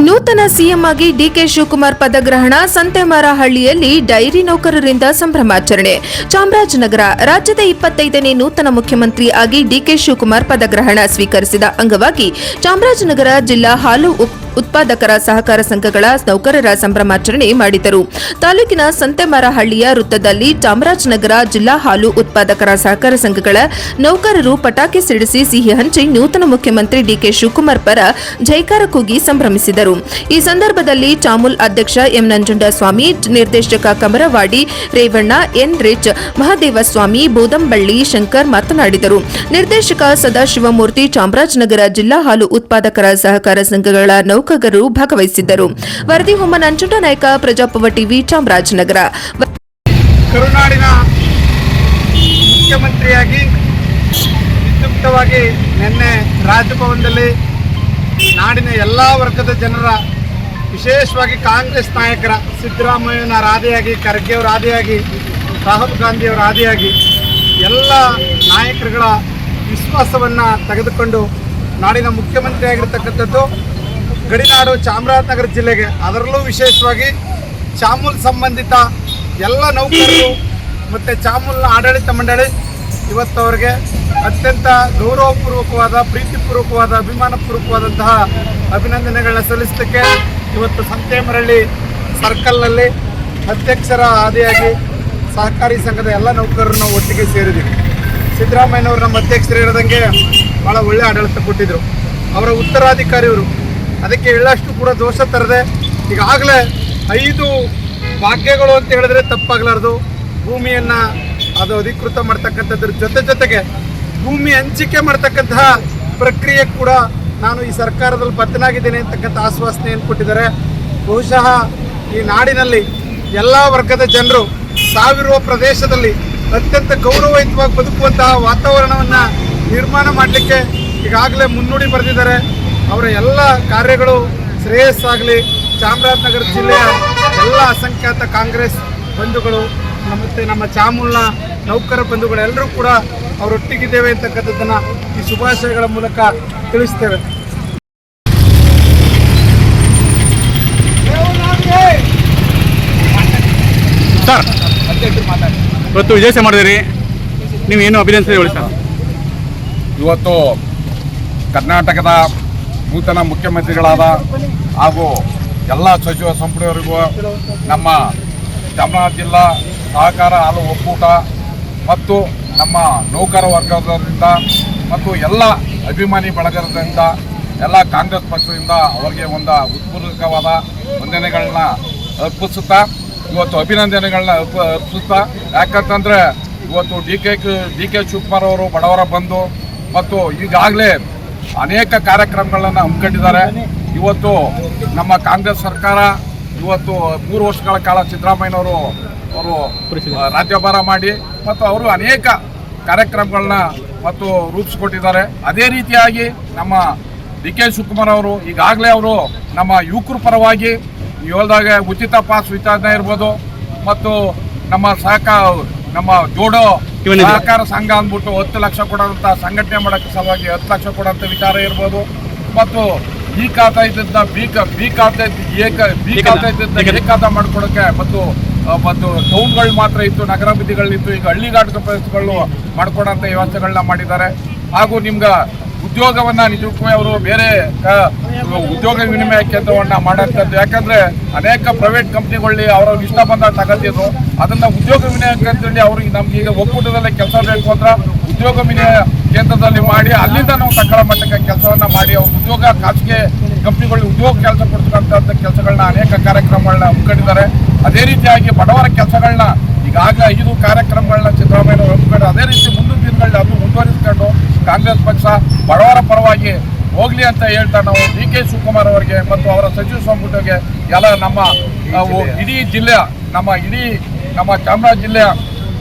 ನೂತನ ಸಿಎಂ ಆಗಿ ಡಿಕೆ ಶಿವಕುಮಾರ್ ಪದಗ್ರಹಣ. ಸಂತೆಮರಹಳ್ಳಿಯಲ್ಲಿ ಡೈರಿ ನೌಕರರಿಂದ ಸಂಭ್ರಮಾಚರಣೆ. ಚಾಮರಾಜನಗರ ರಾಜ್ಯದ 25ನೇ ನೂತನ ಮುಖ್ಯಮಂತ್ರಿ ಆಗಿ ಡಿಕೆ ಶಿವಕುಮಾರ್ ಪದಗ್ರಹಣ ಸ್ವೀಕರಿಸಿದ ಅಂಗವಾಗಿ ಚಾಮರಾಜನಗರ ಜಿಲ್ಲಾ ಹಾಲು ಉತ್ಪಾದಕರ ಸಹಕಾರ ಸಂಘಗಳ ನೌಕರರ ಸಂಭ್ರಮಾಚರಣೆ ಮಾಡಿದರು. ತಾಲೂಕಿನ ಸಂತೆಮರಹಳ್ಳಿಯ ವೃತ್ತದಲ್ಲಿ ಚಾಮರಾಜನಗರ ಜಿಲ್ಲಾ ಹಾಲು ಉತ್ಪಾದಕರ ಸಹಕಾರ ಸಂಘಗಳ ನೌಕರರು ಪಟಾಕಿ ಸಿಡಿಸಿ ಸಿಹಿ ಹಂಚಿ ನೂತನ ಮುಖ್ಯಮಂತ್ರಿ ಡಿಕೆ ಶಿವಕುಮಾರ್ ಪರ ಜೈಕಾರ ಕೂಗಿ ಸಂಭ್ರಮಿಸಿದರು. ಈ ಸಂದರ್ಭದಲ್ಲಿ ಚಾಮುಲ್ ಅಧ್ಯಕ್ಷ ಎಂ ನಂಜುಂಡಸ್ವಾಮಿ, ನಿರ್ದೇಶಕ ಕಮರವಾಡಿ ರೇವಣ್ಣ, ಎನ್ ರಿಚ್, ಮಹದೇವಸ್ವಾಮಿ, ಬೋದಂಬಳ್ಳಿ ಶಂಕರ್ ಮಾತನಾಡಿದರು. ನಿರ್ದೇಶಕ ಸದಾಶಿವಮೂರ್ತಿ, ಚಾಮರಾಜನಗರ ಜಿಲ್ಲಾ ಹಾಲು ಉತ್ಪಾದಕರ ಸಹಕಾರ ಸಂಘಗಳ ನೌಕರರು ಭಾಗವಹಿಸಿದ್ದರು. ವರದಿ ಹೊಮ್ಮ ನಂಜುಂಡ ನಾಯಕ, ಪ್ರಜಾಪವ ಟಿವಿ, ಚಾಮರಾಜನಗರ. ಕರುನಾಡಿನ ಮುಖ್ಯಮಂತ್ರಿಯಾಗಿ ವಿದ್ಯುಕ್ತವಾಗಿ ನಿನ್ನೆ ರಾಜಭವನದಲ್ಲಿ ನಾಡಿನ ಎಲ್ಲ ವರ್ಗದ ಜನರ, ವಿಶೇಷವಾಗಿ ಕಾಂಗ್ರೆಸ್ ನಾಯಕರ, ಸಿದ್ದರಾಮಯ್ಯನ ಆದಿಯಾಗಿ, ಖರ್ಗೆ ಅವರ ಆದಿಯಾಗಿ, ರಾಹುಲ್ ಗಾಂಧಿಯವರ ಆದಿಯಾಗಿ ಎಲ್ಲ ನಾಯಕರುಗಳ ವಿಶ್ವಾಸವನ್ನು ತೆಗೆದುಕೊಂಡು ನಾಡಿನ ಮುಖ್ಯಮಂತ್ರಿಯಾಗಿರ್ತಕ್ಕಂಥದ್ದು ಗಡಿನಾಡು ಚಾಮರಾಜನಗರ ಜಿಲ್ಲೆಗೆ, ಅದರಲ್ಲೂ ವಿಶೇಷವಾಗಿ ಚಾಮುಲ್ ಸಂಬಂಧಿತ ಎಲ್ಲ ನೌಕರರು ಮತ್ತು ಚಾಮುಲ್ನ ಆಡಳಿತ ಮಂಡಳಿ ಇವತ್ತವರಿಗೆ ಅತ್ಯಂತ ಗೌರವಪೂರ್ವಕವಾದ, ಪ್ರೀತಿಪೂರ್ವಕವಾದ, ಅಭಿಮಾನಪೂರ್ವಕವಾದಂತಹ ಅಭಿನಂದನೆಗಳನ್ನ ಸಲ್ಲಿಸಲಿಕ್ಕೆ ಇವತ್ತು ಸಂತೆಮರಹಳ್ಳಿ ಸರ್ಕಲ್ನಲ್ಲಿ ಅಧ್ಯಕ್ಷರ ಆದಿಯಾಗಿ ಸಹಕಾರಿ ಸಂಘದ ಎಲ್ಲ ನೌಕರರನ್ನು ಒಟ್ಟಿಗೆ ಸೇರಿದ್ದೀವಿ. ಸಿದ್ದರಾಮಯ್ಯನವರು ನಮ್ಮ ಅಧ್ಯಕ್ಷರು ಇರೋದಂಗೆ ಭಾಳ ಒಳ್ಳೆಯ ಆಡಳಿತ ಕೊಟ್ಟಿದ್ದರು. ಅವರ ಉತ್ತರಾಧಿಕಾರಿಯವರು, ಅದಕ್ಕೆ ಎಳ್ಳಷ್ಟು ಕೂಡ ದೋಷ ತರದೆ ಈಗಾಗಲೇ 5 ಭಾಗ್ಯಗಳು ಅಂತ ಹೇಳಿದ್ರೆ ತಪ್ಪಾಗಲಾರ್ದು ಭೂಮಿಯನ್ನು ಅದು ಅಧಿಕೃತ ಮಾಡ್ತಕ್ಕಂಥದ್ರ ಜೊತೆಗೆ ಭೂಮಿ ಹಂಚಿಕೆ ಮಾಡ್ತಕ್ಕಂತಹ ಪ್ರಕ್ರಿಯೆ ಕೂಡ ನಾನು ಈ ಸರ್ಕಾರದಲ್ಲಿ ಬದ್ಧನಾಗಿದ್ದೇನೆ ಅಂತಕ್ಕಂಥ ಆಶ್ವಾಸನೆಯನ್ನು ಕೊಟ್ಟಿದ್ದಾರೆ. ಬಹುಶಃ ಈ ನಾಡಿನಲ್ಲಿ ಎಲ್ಲ ವರ್ಗದ ಜನರು ಸಾವಿರುವ ಪ್ರದೇಶದಲ್ಲಿ ಅತ್ಯಂತ ಗೌರವಯುತವಾಗಿ ಬದುಕುವಂತಹ ವಾತಾವರಣವನ್ನು ನಿರ್ಮಾಣ ಮಾಡಲಿಕ್ಕೆ ಈಗಾಗಲೇ ಮುನ್ನುಡಿ ಬರೆದಿದ್ದಾರೆ. ಅವರ ಎಲ್ಲ ಕಾರ್ಯಗಳು ಶ್ರೇಯಸ್ಸಾಗಲಿ. ಚಾಮರಾಜನಗರ ಜಿಲ್ಲೆಯ ಎಲ್ಲ ಅಸಂಖ್ಯಾತ ಕಾಂಗ್ರೆಸ್ ಬಂಧುಗಳು ಮತ್ತು ನಮ್ಮ ಚಾಮುಲ್ನ ನೌಕರ ಬಂಧುಗಳೆಲ್ಲರೂ ಕೂಡ ಅವರೊಟ್ಟಿಗಿದ್ದೇವೆ ಅಂತಕ್ಕಂಥದ್ದನ್ನು ಈ ಶುಭಾಶಯಗಳ ಮೂಲಕ ತಿಳಿಸ್ತೇವೆ. ಸರ್, ಇವತ್ತು ವಿಜಯ ಮಾಡಿದಿರಿ, ನೀವೇನು ಅಭಿನಂದನೆ ಹೇಳಿ ಸರ್? ಇವತ್ತು ಕರ್ನಾಟಕದ ನೂತನ ಮುಖ್ಯಮಂತ್ರಿಗಳಾದ ಹಾಗೂ ಎಲ್ಲ ಸಚಿವ ಸಂಪುಟವರಿಗೂ ನಮ್ಮ ಚಾಮರಾಜ ಜಿಲ್ಲಾ ಸಹಕಾರ ಹಾಲು ಒಕ್ಕೂಟ ಮತ್ತು ನಮ್ಮ ನೌಕರ ವರ್ಗದಿಂದ ಮತ್ತು ಎಲ್ಲ ಅಭಿಮಾನಿ ಬಳಗದಿಂದ ಎಲ್ಲ ಕಾಂಗ್ರೆಸ್ ಪಕ್ಷದಿಂದ ಅವರಿಗೆ ಒಂದು ಉತ್ಪೂರ್ವಕವಾದ ವಂದನೆಗಳನ್ನ ಅರ್ಪಿಸುತ್ತಾ, ಇವತ್ತು ಅಭಿನಂದನೆಗಳನ್ನ ಅರ್ಪಿಸುತ್ತಾ, ಯಾಕಂತಂದರೆ ಇವತ್ತು ಡಿ ಕೆ ಶಿವಕುಮಾರ್ ಅವರು ಬಡವರ ಬಂಧು ಮತ್ತು ಈಗಾಗಲೇ ಅನೇಕ ಕಾರ್ಯಕ್ರಮಗಳನ್ನು ಹಮ್ಮಿಕೊಂಡಿದ್ದಾರೆ. ಇವತ್ತು ನಮ್ಮ ಕಾಂಗ್ರೆಸ್ ಸರ್ಕಾರ ಇವತ್ತು 3 ವರ್ಷಗಳ ಕಾಲ ಸಿದ್ದರಾಮಯ್ಯನವರು ರಾಜ್ಯಭಾರ ಮಾಡಿ ಮತ್ತು ಅವರು ಅನೇಕ ಕಾರ್ಯಕ್ರಮಗಳನ್ನ ಮತ್ತು ರೂಪಿಸಿಕೊಟ್ಟಿದ್ದಾರೆ. ಅದೇ ರೀತಿಯಾಗಿ ನಮ್ಮ ಡಿ ಕೆ ಶಿವಕುಮಾರ್ ಅವರು ಈಗಾಗಲೇ ಅವರು ನಮ್ಮ ಯುವಕರ ಪರವಾಗಿ ಹೇಳ್ದಾಗ ಉಚಿತ ಪಾಸ್ ವಿಚಾರಣೆ ಇರ್ಬೋದು ಮತ್ತು ನಮ್ಮ ಜೋಡೋ ಸಹಕಾರ ಸಂಘ ಅಂದ್ಬಿಟ್ಟು 10 ಲಕ್ಷ ಕೊಡೋಂಥ ಸಂಘಟನೆ ಮಾಡೋಕ್ಕೆ ಸಲುವಾಗಿ 10 ಲಕ್ಷ ಕೊಡೋಂಥ ವಿಚಾರ ಇರ್ಬೋದು ಮತ್ತು ಈ ಖಾತಾ ಇದ್ದ ಬಿ ಖಾತೆ ಎ ಖಾತಾ ಮಾಡ್ಕೊಡೋಕ್ಕೆ ಮತ್ತು ಟೌನ್ಗಳು ಮಾತ್ರ ಇತ್ತು, ನಗರ ಬೀದಿಗಳಿತ್ತು, ಈಗ ಹಳ್ಳಿಗಾಡಿನ ಪ್ರದೇಶಗಳು ಮಾಡ್ಕೊಡೋಂಥ ವ್ಯವಸ್ಥೆಗಳನ್ನ ಮಾಡಿದ್ದಾರೆ. ಹಾಗೂ ನಿಮ್ಗೆ ಉದ್ಯೋಗವನ್ನು ನಿಜಕ್ಕೂ ಅವರು ಬೇರೆ ಉದ್ಯೋಗ ವಿನಿಮಯ ಕೇಂದ್ರವನ್ನು ಮಾಡೋಂಥದ್ದು. ಯಾಕಂದರೆ ಅನೇಕ ಪ್ರೈವೇಟ್ ಕಂಪ್ನಿಗಳಲ್ಲಿ ಅವ್ರವ್ರಿಗೆ ಇಷ್ಟ ಬಂದಾಗ ತಗೋತಿದ್ರು, ಅದನ್ನು ಉದ್ಯೋಗ ವಿನಿಮಯ ಕೇಂದ್ರದಲ್ಲಿ ಅವ್ರಿಗೆ ನಮ್ಗೆ ಒಕ್ಕೂಟದಲ್ಲೇ ಕೆಲಸ ಬೇಕು ಅಂದ್ರೆ ಉದ್ಯೋಗ ವಿನಿಮಯ ಕೇಂದ್ರದಲ್ಲಿ ಮಾಡಿ ಅಲ್ಲಿಂದ ನಾವು ತಕ್ಕಳ ಮಟ್ಟಕ್ಕೆ ಕೆಲಸವನ್ನು ಮಾಡಿ ಅವ್ರ ಉದ್ಯೋಗ, ಖಾಸಗಿ ಕಂಪ್ನಿಗಳಿಗೆ ಉದ್ಯೋಗ ಕೆಲಸ ಕೊಡ್ತಕ್ಕಂಥ ಕೆಲಸಗಳನ್ನ ಅನೇಕ ಕಾರ್ಯಕ್ರಮಗಳನ್ನ ಹಮ್ಮಿಕೊಂಡಿದ್ದಾರೆ. ಅದೇ ರೀತಿಯಾಗಿ ಬಡವರ ಕೆಲಸಗಳನ್ನ ಈಗಾಗಲೇ 5 ಕಾರ್ಯಕ್ರಮಗಳನ್ನ ಸಿದ್ದರಾಮಯ್ಯ ಹಮ್ಮಿಕೊಂಡು ಅದೇ ರೀತಿ ಮುಂದಿನ ದಿನಗಳಲ್ಲಿ ಅದು ಮುಂದುವರಿಸಿಕೊಂಡು ಕಾಂಗ್ರೆಸ್ ಪಕ್ಷ ಬಡವರ ಪರವಾಗಿ ಹೋಗಲಿ ಅಂತ ಹೇಳ್ತಾ ನಾವು ಡಿ ಕೆ ಶಿವಕುಮಾರ್ ಅವರಿಗೆ ಮತ್ತು ಅವರ ಸಚಿವ ಸಂಪುಟಕ್ಕೆ ಎಲ್ಲ ನಮ್ಮ ಇಡೀ ಜಿಲ್ಲೆಯ ನಮ್ಮ ಚಾಮರಾಜ ಜಿಲ್ಲೆಯ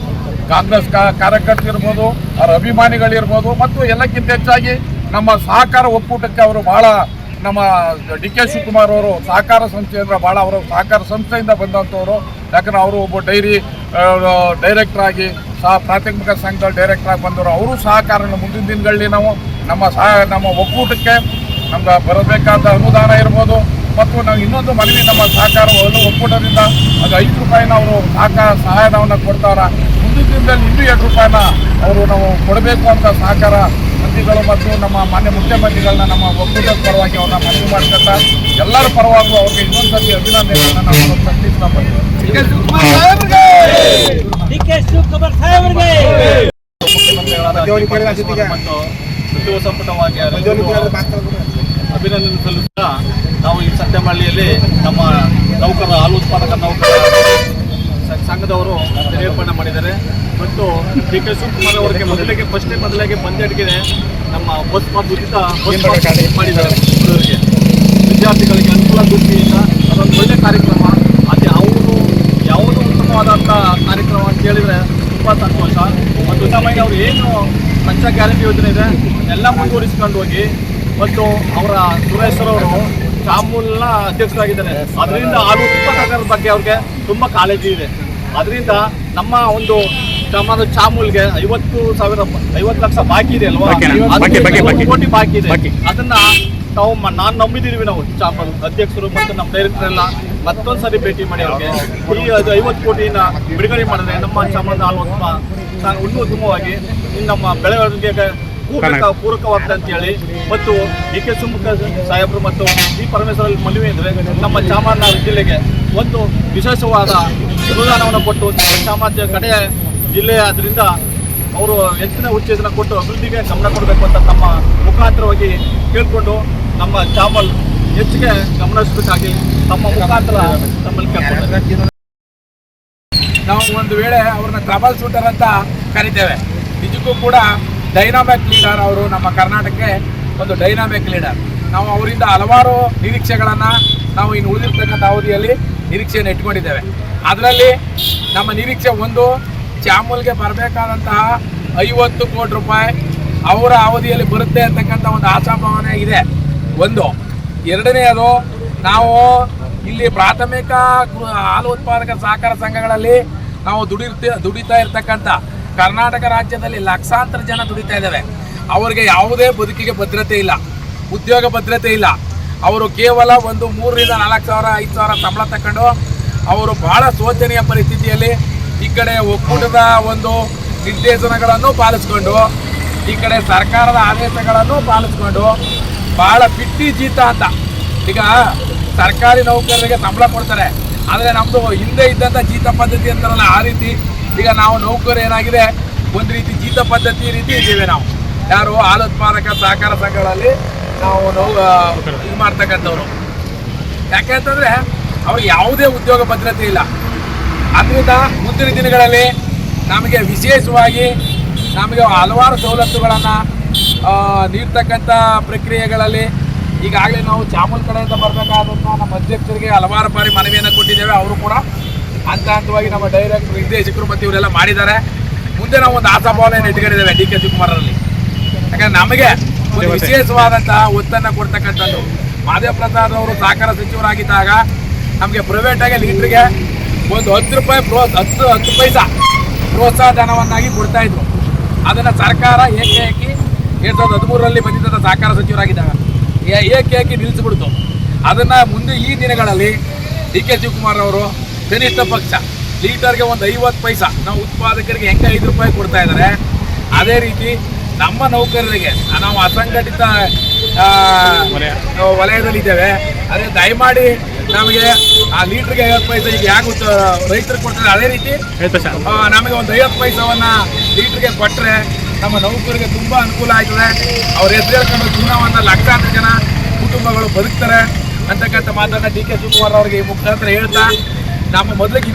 ಕಾಂಗ್ರೆಸ್ ಕಾರ್ಯಕರ್ತರಿರ್ಬೋದು, ಅವರ ಅಭಿಮಾನಿಗಳಿರ್ಬೋದು ಮತ್ತು ಎಲ್ಲಕ್ಕಿಂತ ಹೆಚ್ಚಾಗಿ ನಮ್ಮ ಸಹಕಾರ ಒಕ್ಕೂಟಕ್ಕೆ ಅವರು ಭಾಳ, ನಮ್ಮ ಡಿ ಕೆ ಶಿವಕುಮಾರ್ ಅವರು ಸಹಕಾರ ಸಂಸ್ಥೆ ಅಂದರೆ ಭಾಳ ಅವರು ಸಹಕಾರ ಸಂಸ್ಥೆಯಿಂದ ಬಂದಂಥವ್ರು. ಯಾಕಂದರೆ ಅವರು ಒಬ್ಬ ಡೈರೆಕ್ಟರ್ ಆಗಿ ಪ್ರಾಥಮಿಕ ಸಂಘದ ಡೈರೆಕ್ಟರ್ ಆಗಿ ಬಂದವರು. ಅವರು ಸಹಕಾರನ ಮುಂದಿನ ದಿನಗಳಲ್ಲಿ ನಾವು ನಮ್ಮ ಒಕ್ಕೂಟಕ್ಕೆ ನಮ್ಗೆ ಬರಬೇಕಾದ ಅನುದಾನ ಇರ್ಬೋದು ಮತ್ತು ಮತ್ತು ನಾವು ಇನ್ನೊಂದು ಮನವಿ ನಮ್ಮ ಸಹಕಾರವನ್ನು ಒಕ್ಕೂಟದಿಂದ ಅದು 5 ರೂಪಾಯಿನ ಅವರು ಸಹಾಯಧನವನ್ನು ಕೊಡ್ತಾರ. ಮುಂದಿನ ದಿನದಲ್ಲಿ ಇನ್ನೂ 2 ರೂಪಾಯಿನ ಅವರು ನಾವು ಕೊಡಬೇಕು ಅಂತ ಸಹಕಾರ ಮಂತ್ರಿಗಳು ಮತ್ತು ನಮ್ಮ ಮಾನ್ಯ ಮುಖ್ಯಮಂತ್ರಿಗಳನ್ನ ನಮ್ಮ ಒಕ್ಕೂಟದ ಪರವಾಗಿ ಅವ್ರನ್ನ ಮನವಿ ಮಾಡ್ಕೊತ ಎಲ್ಲರ ಪರವಾಗೂ ಅವ್ರಿಗೆ ಇನ್ನೊಂದು ಸರ್ತಿ ಅಭಿನಂದನೆಗಳನ್ನ ನಾವು ಸಲ್ಲಿಸ್ತಾ ಮತ್ತು ಸಚಿವ ಸಂಪುಟವಾಗಿ ಅಭಿನಂದನೆ ಸಲ್ಲಿಸುತ್ತಾ ನಾವು ಈ ಸಂತೆಮಳ್ಳಿಯಲ್ಲಿ ನಮ್ಮ ನೌಕರ ಹಾಲು ಉತ್ಪಾದಕ ನೌಕರ ಸಂಘದವರು ನಿರೂಪಣೆ ಮಾಡಿದ್ದಾರೆ. ಮತ್ತು ಡಿ ಕೆ ಶಿವಕುಮಾರ್ ಅವರಿಗೆ ಮೊದಲಿಗೆ ಬಂದೇಟಿಗೆ ನಮ್ಮ ಬಸ್ ಪಾಸ್ ಉಚಿತ ಬಸ್ ಪಾಸ್ ಮಾಡಿದ್ದಾರೆ. ಹುಡುಗರಿಗೆ ವಿದ್ಯಾರ್ಥಿಗಳಿಗೆ ಅನುಕೂಲ ದೃಷ್ಟಿಯಿಂದ ಅದೊಂದು ಒಳ್ಳೆಯ ಕಾರ್ಯಕ್ರಮ. ಅದೇ ಅವರು ಯಾವುದು ಉತ್ತಮವಾದಂಥ ಕಾರ್ಯಕ್ರಮ ಅಂತ ಹೇಳಿದರೆ ತುಂಬ ಸಂತೋಷ. ಮತ್ತು ಸಮಯ ಅವರು ಏನು ಪಂಚ ಗ್ಯಾರಂಟಿ ಯೋಜನೆ ಇದೆ ಎಲ್ಲ ಮುಂದುವರಿಸಿಕೊಂಡು ಹೋಗಿ ಮತ್ತು ಅವರ ಸುರೇಶ್ವರವರು ಚಾಮೂಲ್ನ ಅಧ್ಯಕ್ಷರಾಗಿದ್ದಾರೆ. ಅದರಿಂದ ಹಾಲು ಉತ್ಪಾದಕರ ಬಗ್ಗೆ ಅವ್ರಿಗೆ ತುಂಬ ಕಾಳಜಿ ಇದೆ. ಅದರಿಂದ ನಮ್ಮ ಒಂದು ಚಾಮೂಲ್ಗೆ 50 ಲಕ್ಷ ಬಾಕಿ ಇದೆ ಅಲ್ವಾ, 50 ಕೋಟಿ ಬಾಕಿ ಇದೆ. ಅದನ್ನ ನಾವು ನಾನು ನಂಬಿದ್ದೀವಿ. ನಾವು ಚಾಮೂಲ್ ಅಧ್ಯಕ್ಷರು ಮತ್ತು ನಮ್ಮ ಡೈರೆಕ್ಟರ್ ಎಲ್ಲ ಮತ್ತೊಂದು ಸರಿ ಭೇಟಿ ಮಾಡಿ ಅವ್ರಿಗೆ ಈ 50 ಕೋಟಿನ ಬಿಡುಗಡೆ ಮಾಡಿದ್ರೆ ನಮ್ಮ ಚಾಮರಾಜ ಹಾಲು ಇನ್ನೂ ಉತ್ತಮವಾಗಿ ನಮ್ಮ ಬೆಳವಣಿಗೆಗೆ ಪೂರಕವಾಗ್ತದೆ ಅಂತ ಹೇಳಿ ಮತ್ತು ಡಿ ಕೆ ಶಿವಕುಮಾರ್ ಸಾಹೇಬರು ಮತ್ತು ಈ ಪರಮೇಶ್ವರಲ್ಲಿ ಮನವಿ ಅಂದರೆ ನಮ್ಮ ಚಾಮರಾಜನಗರ ಜಿಲ್ಲೆಗೆ ಒಂದು ವಿಶೇಷವಾದ ಅನುದಾನವನ್ನು ಕೊಟ್ಟು ಚಾಮರಾಜ ಕಡೆಯ ಜಿಲ್ಲೆ ಆದ್ದರಿಂದ ಅವರು ಹೆಚ್ಚಿನ ಉತ್ತೇಜನ ಕೊಟ್ಟು ಅಭಿವೃದ್ಧಿಗೆ ಗಮನ ಕೊಡಬೇಕು ಅಂತ ತಮ್ಮ ಮುಖಾಂತರವಾಗಿ ಕೇಳಿಕೊಂಡು ನಮ್ಮ ಚಾಮಲ್ ಹೆಚ್ಚಿಗೆ ಗಮನಿಸಬೇಕಾಗಿ ತಮ್ಮ ಮುಖಾಂತರ ತಮ್ಮಲ್ಲಿ ಕೇಳ್ಕೊಳ್ತಾರೆ. ನಾವು ಒಂದು ವೇಳೆ ಅವ್ರನ್ನ ಟ್ರಬಲ್ ಶೂಟರ್ ಅಂತ ಕರಿತೇವೆ. ನಿಜಕ್ಕೂ ಕೂಡ ಡೈನಾಮಿಕ್ ಲೀಡರ್ ಅವರು. ನಮ್ಮ ಕರ್ನಾಟಕಕ್ಕೆ ಒಂದು ಡೈನಾಮಿಕ್ ಲೀಡರ್. ನಾವು ಅವರಿಂದ ಹಲವಾರು ನಿರೀಕ್ಷೆಗಳನ್ನು ನಾವು ಇನ್ನು ಉಳಿದಿರ್ತಕ್ಕಂಥ ಅವಧಿಯಲ್ಲಿ ನಿರೀಕ್ಷೆಯನ್ನು ಇಟ್ಕೊಂಡಿದ್ದೇವೆ. ಅದರಲ್ಲಿ ನಮ್ಮ ನಿರೀಕ್ಷೆ ಒಂದು, ಚಾಮೂಲ್ಗೆ ಬರಬೇಕಾದಂತಹ 50 ಕೋಟಿ ರೂಪಾಯಿ ಅವರ ಅವಧಿಯಲ್ಲಿ ಬರುತ್ತೆ ಅಂತಕ್ಕಂಥ ಒಂದು ಆಶಾಭಾವನೆ ಇದೆ. ಒಂದು. ಎರಡನೆಯದು, ನಾವು ಇಲ್ಲಿ ಪ್ರಾಥಮಿಕ ಹಾಲು ಉತ್ಪಾದಕ ಸಹಕಾರ ಸಂಘಗಳಲ್ಲಿ ನಾವು ದುಡಿತಾ ಇರ್ತಕ್ಕಂಥ ಕರ್ನಾಟಕ ರಾಜ್ಯದಲ್ಲಿ ಲಕ್ಷಾಂತರ ಜನ ದುಡಿತಾ ಇದ್ದೇವೆ. ಅವರಿಗೆ ಯಾವುದೇ ಬದುಕಿಗೆ ಭದ್ರತೆ ಇಲ್ಲ, ಉದ್ಯೋಗ ಭದ್ರತೆ ಇಲ್ಲ. ಅವರು ಕೇವಲ ಒಂದು 3 ರಿಂದ 4 ಸಾವಿರ 5 ಸಾವಿರ ಸಂಬಳ ತಗೊಂಡು ಅವರು ಬಹಳ ಶೋಚನೀಯ ಪರಿಸ್ಥಿತಿಯಲ್ಲಿ ಈ ಕಡೆ ಒಕ್ಕೂಟದ ಒಂದು ನಿರ್ದೇಶನಗಳನ್ನು ಪಾಲಿಸ್ಕೊಂಡು ಈ ಕಡೆ ಸರ್ಕಾರದ ಆದೇಶಗಳನ್ನು ಪಾಲಿಸ್ಕೊಂಡು ಬಹಳ ಬಿಟ್ಟಿ ಜೀತ ಅಂತ. ಈಗ ಸರ್ಕಾರಿ ನೌಕರರಿಗೆ ಸಂಬಳ ಕೊಡ್ತಾರೆ, ಆದರೆ ನಮ್ಮದು ಹಿಂದೆ ಇದ್ದಂಥ ಜೀತ ಪದ್ಧತಿ ಅಂತಾರಲ್ಲ ಆ ರೀತಿ ಈಗ ನಾವು ನೌಕರು ಏನಾಗಿದೆ ಒಂದು ರೀತಿ ಜೀತ ಪದ್ಧತಿ ರೀತಿ ಇದ್ದೀವಿ ನಾವು. ಯಾರು ಹಾಲು ಉತ್ಪಾದಕ ಸಹಕಾರ ಸಂಘಗಳಲ್ಲಿ ನಾವು ಇದು ಮಾಡ್ತಕ್ಕಂಥವ್ರು. ಯಾಕೆ ಅಂತಂದರೆ ಅವ್ರಿಗೆ ಯಾವುದೇ ಉದ್ಯೋಗ ಭದ್ರತೆ ಇಲ್ಲ. ಅದರಿಂದ ಮುಂದಿನ ದಿನಗಳಲ್ಲಿ ನಮಗೆ ವಿಶೇಷವಾಗಿ ನಮಗೆ ಹಲವಾರು ಸವಲತ್ತುಗಳನ್ನು ನೀಡ್ತಕ್ಕಂಥ ಪ್ರಕ್ರಿಯೆಗಳಲ್ಲಿ ಈಗಾಗಲೇ ನಾವು ಚಾಮೂಲ್ ಕಡೆಯಿಂದ ಬರಬೇಕಾದಂಥ ನಮ್ಮ ಅಧ್ಯಕ್ಷರಿಗೆ ಹಲವಾರು ಬಾರಿ ಮನವಿಯನ್ನು ಕೊಟ್ಟಿದ್ದೇವೆ. ಅವರು ಕೂಡ ಹಂತವಾಗಿ ನಮ್ಮ ಡೈರೆಕ್ಟರ್ ನಿರ್ದೇಶಕರು ಮತ್ತು ಇವರೆಲ್ಲ ಮಾಡಿದ್ದಾರೆ. ಮುಂದೆ ನಾವು ಒಂದು ಆಶಾಭಾವನೆಯನ್ನು ಇಟ್ಕೊಂಡಿದ್ದೇವೆ ಡಿ ಕೆ ಶಿವಕುಮಾರಲ್ಲಿ. ಯಾಕಂದರೆ ನಮಗೆ ಒಂದು ವಿಶೇಷವಾದಂತಹ ಒತ್ತನ್ನು ಕೊಡ್ತಕ್ಕಂಥದ್ದು. ಮಾದೇವ ಪ್ರಸಾದ್ ಅವರು ಸಹಕಾರ ಸಚಿವರಾಗಿದ್ದಾಗ ನಮಗೆ ಪ್ರೈವೇಟಾಗಿ ಲೀಟ್ರಿಗೆ ಒಂದು 10 ರೂಪಾಯಿ 10 ಪೈಸಾ ಪ್ರೋತ್ಸಾಹ ಧನವನ್ನಾಗಿ ಕೊಡ್ತಾಯಿದ್ರು. ಅದನ್ನು ಸರ್ಕಾರ ಏಕಾಏಕಿ 2013ರಲ್ಲಿ ಬಂದಿದ್ದ ಸಹಕಾರ ಸಚಿವರಾಗಿದ್ದಾಗ ಏಕಾಏಕಿ ನಿಲ್ಲಿಸಿಬಿಡ್ತು. ಅದನ್ನು ಮುಂದೆ ಈ ದಿನಗಳಲ್ಲಿ ಡಿ ಕೆ ಶಿವಕುಮಾರ್ ಅವರು ಕನಿಷ್ಠ ಪಕ್ಷ ಲೀಟರ್ಗೆ ಒಂದು 50 ಪೈಸಾ ನಾವು ಉತ್ಪಾದಕರಿಗೆ ಹೆಂಗೆ 5 ರೂಪಾಯಿ ಕೊಡ್ತಾ ಇದ್ದಾರೆ, ಅದೇ ರೀತಿ ನಮ್ಮ ನೌಕರರಿಗೆ ನಾವು ಅಸಂಘಟಿತ ವಲಯದಲ್ಲಿದ್ದೇವೆ. ಅದೇ ದಯಮಾಡಿ ನಮಗೆ ಆ ಲೀಟ್ರಿಗೆ 50 ಪೈಸೆ ಈಗ ಯಾಕೆ ರೈತರಿಗೆ ಕೊಡ್ತಾರೆ ಅದೇ ರೀತಿ ನಮಗೆ ಒಂದು 50 ಪೈಸವನ್ನು ಲೀಟ್ರಿಗೆ ಕೊಟ್ಟರೆ ನಮ್ಮ ನೌಕರಿಗೆ ತುಂಬ ಅನುಕೂಲ ಆಯ್ತದೆ. ಅವ್ರ ಹೆಸರು ಹೇಳ್ಕೊಂಡು ಜೀವನವನ್ನು ಲಕ್ಷಾಂತರ ಜನ ಕುಟುಂಬಗಳು ಬದುಕ್ತಾರೆ ಅಂತಕ್ಕಂಥ ಮಾತನ್ನು ಡಿ ಕೆ ಶಿವಕುಮಾರ್ ಅವರಿಗೆ ಈ ಮುಖಾಂತರ ಹೇಳ್ತಾ ನಮ್ಮ ಮೊದಲಿಗೆ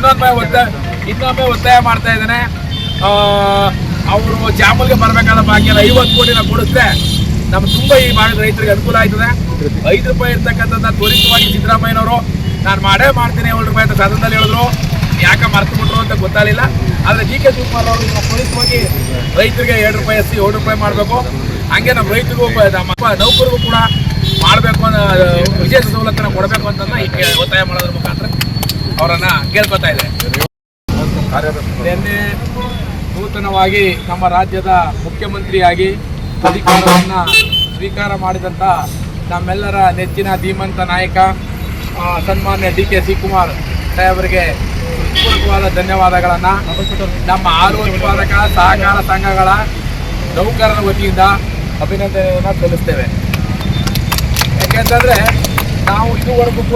ಇನ್ನೊಮ್ಮೆ ಒತ್ತಾಯ ಮಾಡ್ತಾ ಇದ್ದೇನೆ. ಅವರು ಚಾಮೂಲ್ಗೆ ಬರಬೇಕಾದ ಭಾಗ್ಯ 50 ಕೋಟಿನ ಕೊಡಿದ್ರೆ ನಮ್ಗೆ ತುಂಬ ಈ ಭಾಗದ ರೈತರಿಗೆ ಅನುಕೂಲ ಆಯ್ತದೆ. 5 ರೂಪಾಯಿ ಇರ್ತಕ್ಕಂಥದ್ದು ತ್ವರಿತವಾಗಿ ಸಿದ್ದರಾಮಯ್ಯನವರು ನಾನು ಮಾಡ್ತೀನಿ 7 ರೂಪಾಯಿ ಅಂತ ಸದನದಲ್ಲಿ ಹೇಳಿದ್ರು. ಯಾಕೆ ಮರ್ತು ಬಿಟ್ರು ಅಂತ ಗೊತ್ತಾಗಲಿಲ್ಲ. ಆದರೆ ಡಿ ಕೆ ಶಿವಕುಮಾರ್ ಅವರು ತ್ವರಿತವಾಗಿ ರೈತರಿಗೆ 2 ರೂಪಾಯಿ 7 ರೂಪಾಯಿ ಮಾಡಬೇಕು. ಹಾಗೆ ನಮ್ಮ ರೈತರಿಗೂ ನಮ್ಮ ನೌಕರಿಗೂ ಕೂಡ ಮಾಡಬೇಕು ಅನ್ನೋ ವಿಶೇಷ ಸವಲತ್ತನ್ನು ಕೊಡಬೇಕು ಅಂತ ಒತ್ತಾಯ ಮಾಡೋದ್ರ ಮುಖಾಂತರ ಅವರನ್ನು ಕೇಳ್ಕೊತಾ ಇದೆ. ನಿನ್ನೆ ನೂತನವಾಗಿ ನಮ್ಮ ರಾಜ್ಯದ ಮುಖ್ಯಮಂತ್ರಿಯಾಗಿ ಅಧಿಕಾರವನ್ನು ಸ್ವೀಕಾರ ಮಾಡಿದಂಥ ನಮ್ಮೆಲ್ಲರ ನೆಚ್ಚಿನ ಧೀಮಂತ ನಾಯಕ ಸನ್ಮಾನ್ಯ ಡಿ ಕೆ ಶಿವಕುಮಾರ್ ಸಾಹೇಬರಿಗೆ ಹೃತ್ಪೂರ್ವಕವಾದ ಧನ್ಯವಾದಗಳನ್ನು ನಮ್ಮ ಹಾಲು ಉತ್ಪಾದಕ ಸಹಕಾರ ಸಂಘಗಳ ನೌಕರರ ವತಿಯಿಂದ ಅಭಿನಂದನೆಯನ್ನು ಸಲ್ಲಿಸ್ತೇವೆ. ಯಾಕೆಂತಂದರೆ ನಾವು ಇದುವರೆಗೂ ಕೂಡ